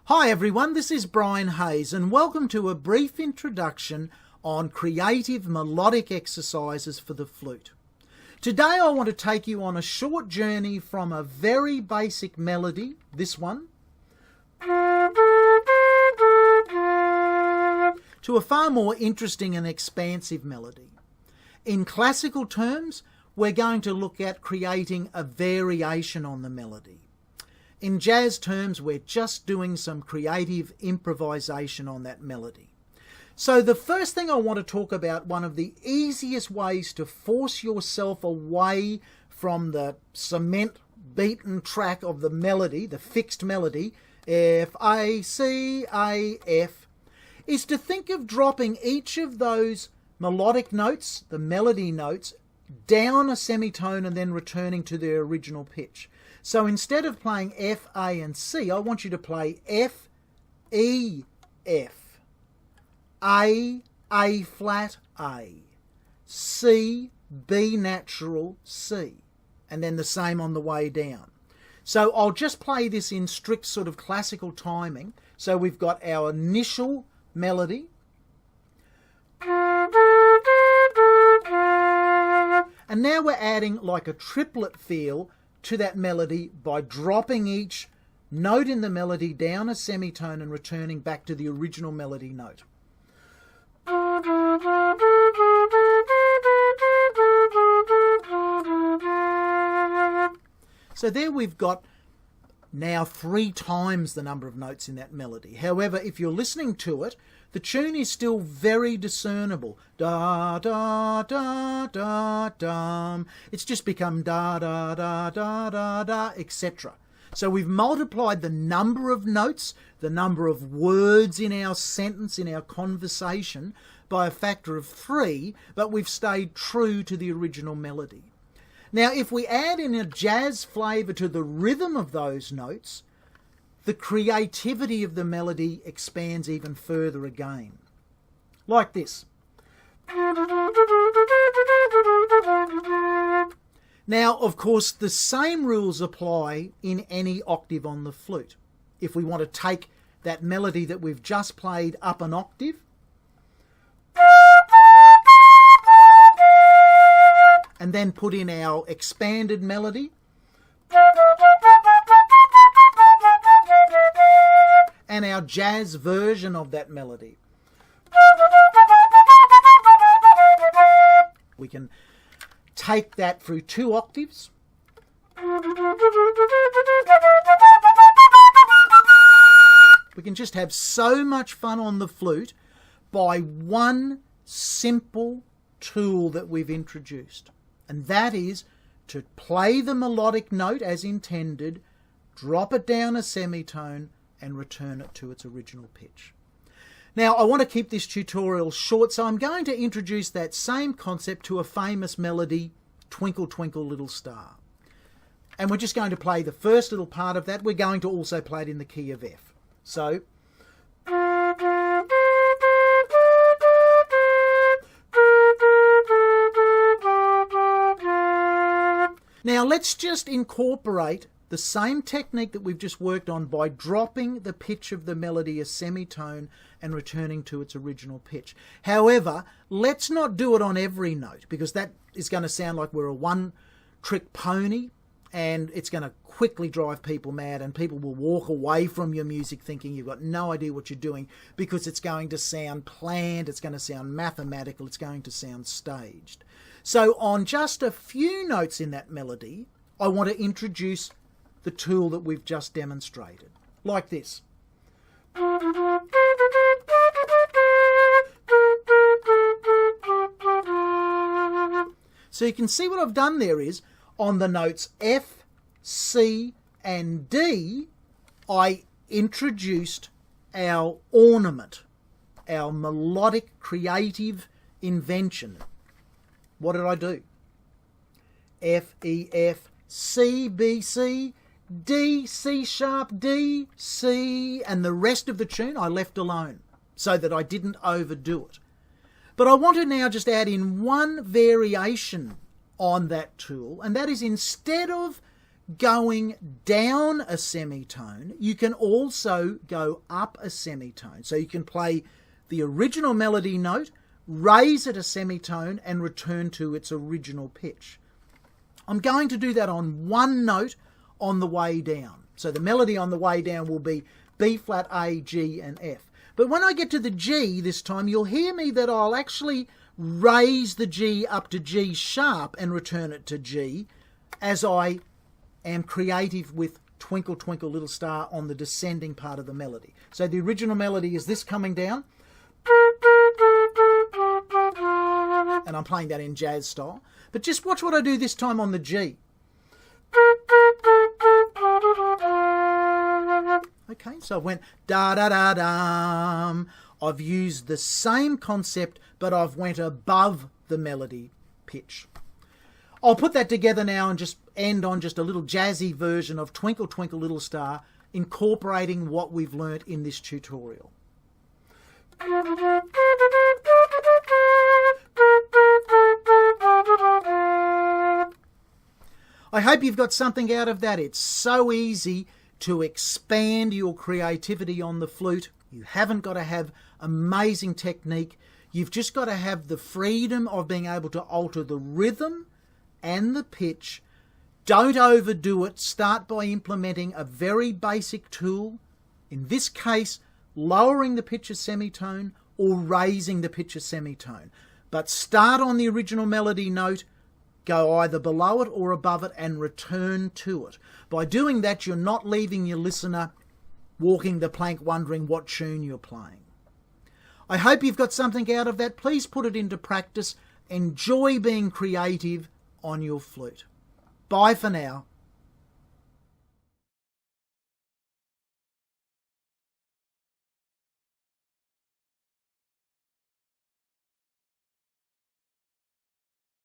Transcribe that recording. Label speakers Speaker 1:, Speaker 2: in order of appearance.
Speaker 1: Hi everyone, this is Brian Hayes and welcome to a brief introduction on creative melodic exercises for the flute. Today I want to take you on a short journey from a very basic melody, this one, to a far more interesting and expansive melody. In classical terms, we're going to look at creating a variation on the melody. In jazz terms, we're just doing some creative improvisation on that melody. So the first thing I want to talk about, one of the easiest ways to force yourself away from the cement beaten track of the melody, the fixed melody, F, A, C, A, F, is to think of dropping each of those melodic notes, the melody notes, down a semitone and then returning to their original pitch. So instead of playing F, A and C, I want you to play F, E, F, A flat, A, C, B natural, C, and then the same on the way down. So I'll just play this in strict sort of classical timing. So we've got our initial melody, and now we're adding like a triplet feel to that melody by dropping each note in the melody down a semitone and returning back to the original melody note. So there we've got now 3 times the number of notes in that melody. However, if you're listening to it, the tune is still very discernible. Da, da, da, da, dum. It's just become da, da, da, da, da, da, etc. So we've multiplied the number of notes, the number of words in our sentence, in our conversation, by a factor of 3, but we've stayed true to the original melody. Now, if we add in a jazz flavour to the rhythm of those notes, the creativity of the melody expands even further again. Like this. Now, of course, the same rules apply in any octave on the flute. If we want to take that melody that we've just played up an octave, and then put in our expanded melody, and our jazz version of that melody. We can take that through 2 octaves. We can just have so much fun on the flute by one simple tool that we've introduced. And that is to play the melodic note as intended, drop it down a semitone, and return it to its original pitch. Now, I want to keep this tutorial short, so I'm going to introduce that same concept to a famous melody, Twinkle Twinkle Little Star. And we're just going to play the first little part of that. We're going to also play it in the key of F. So, now let's just incorporate the same technique that we've just worked on by dropping the pitch of the melody a semitone and returning to its original pitch. However, let's not do it on every note, because that is going to sound like we're a one-trick pony, and it's going to quickly drive people mad, and people will walk away from your music thinking you've got no idea what you're doing, because it's going to sound planned, it's going to sound mathematical, it's going to sound staged. So on just a few notes in that melody, I want to introduce the tool that we've just demonstrated, like this. So you can see what I've done there is, on the notes F, C and D, I introduced our ornament, our melodic creative invention. What did I do? F, E, F, C, B, C, D, C sharp, D, C, and the rest of the tune I left alone so that I didn't overdo it. But I want to now just add in one variation on that tool, and that is, instead of going down a semitone, you can also go up a semitone. So you can play the original melody note, raise it a semitone, and return to its original pitch. I'm going to do that on one note on the way down. So the melody on the way down will be B flat, A, G, and F. But when I get to the G this time, you'll hear me that I'll actually raise the G up to G sharp and return it to G, as I am creative with Twinkle Twinkle Little Star on the descending part of the melody. So the original melody is this coming down, and I'm playing that in jazz style. But just watch what I do this time on the G. Okay, so I went da-da-da-dum. I've used the same concept, but I've went above the melody pitch. I'll put that together now and just end on just a little jazzy version of Twinkle Twinkle Little Star, incorporating what we've learnt in this tutorial. I hope you've got something out of that. It's so easy to expand your creativity on the flute. You haven't got to have amazing technique. You've just got to have the freedom of being able to alter the rhythm and the pitch. Don't overdo it. Start by implementing a very basic tool. In this case, lowering the pitch a semitone or raising the pitch a semitone. But start on the original melody note, go either below it or above it, and return to it. By doing that, you're not leaving your listener walking the plank wondering what tune you're playing. I hope you've got something out of that. Please put it into practice. Enjoy being creative on your flute. Bye for now.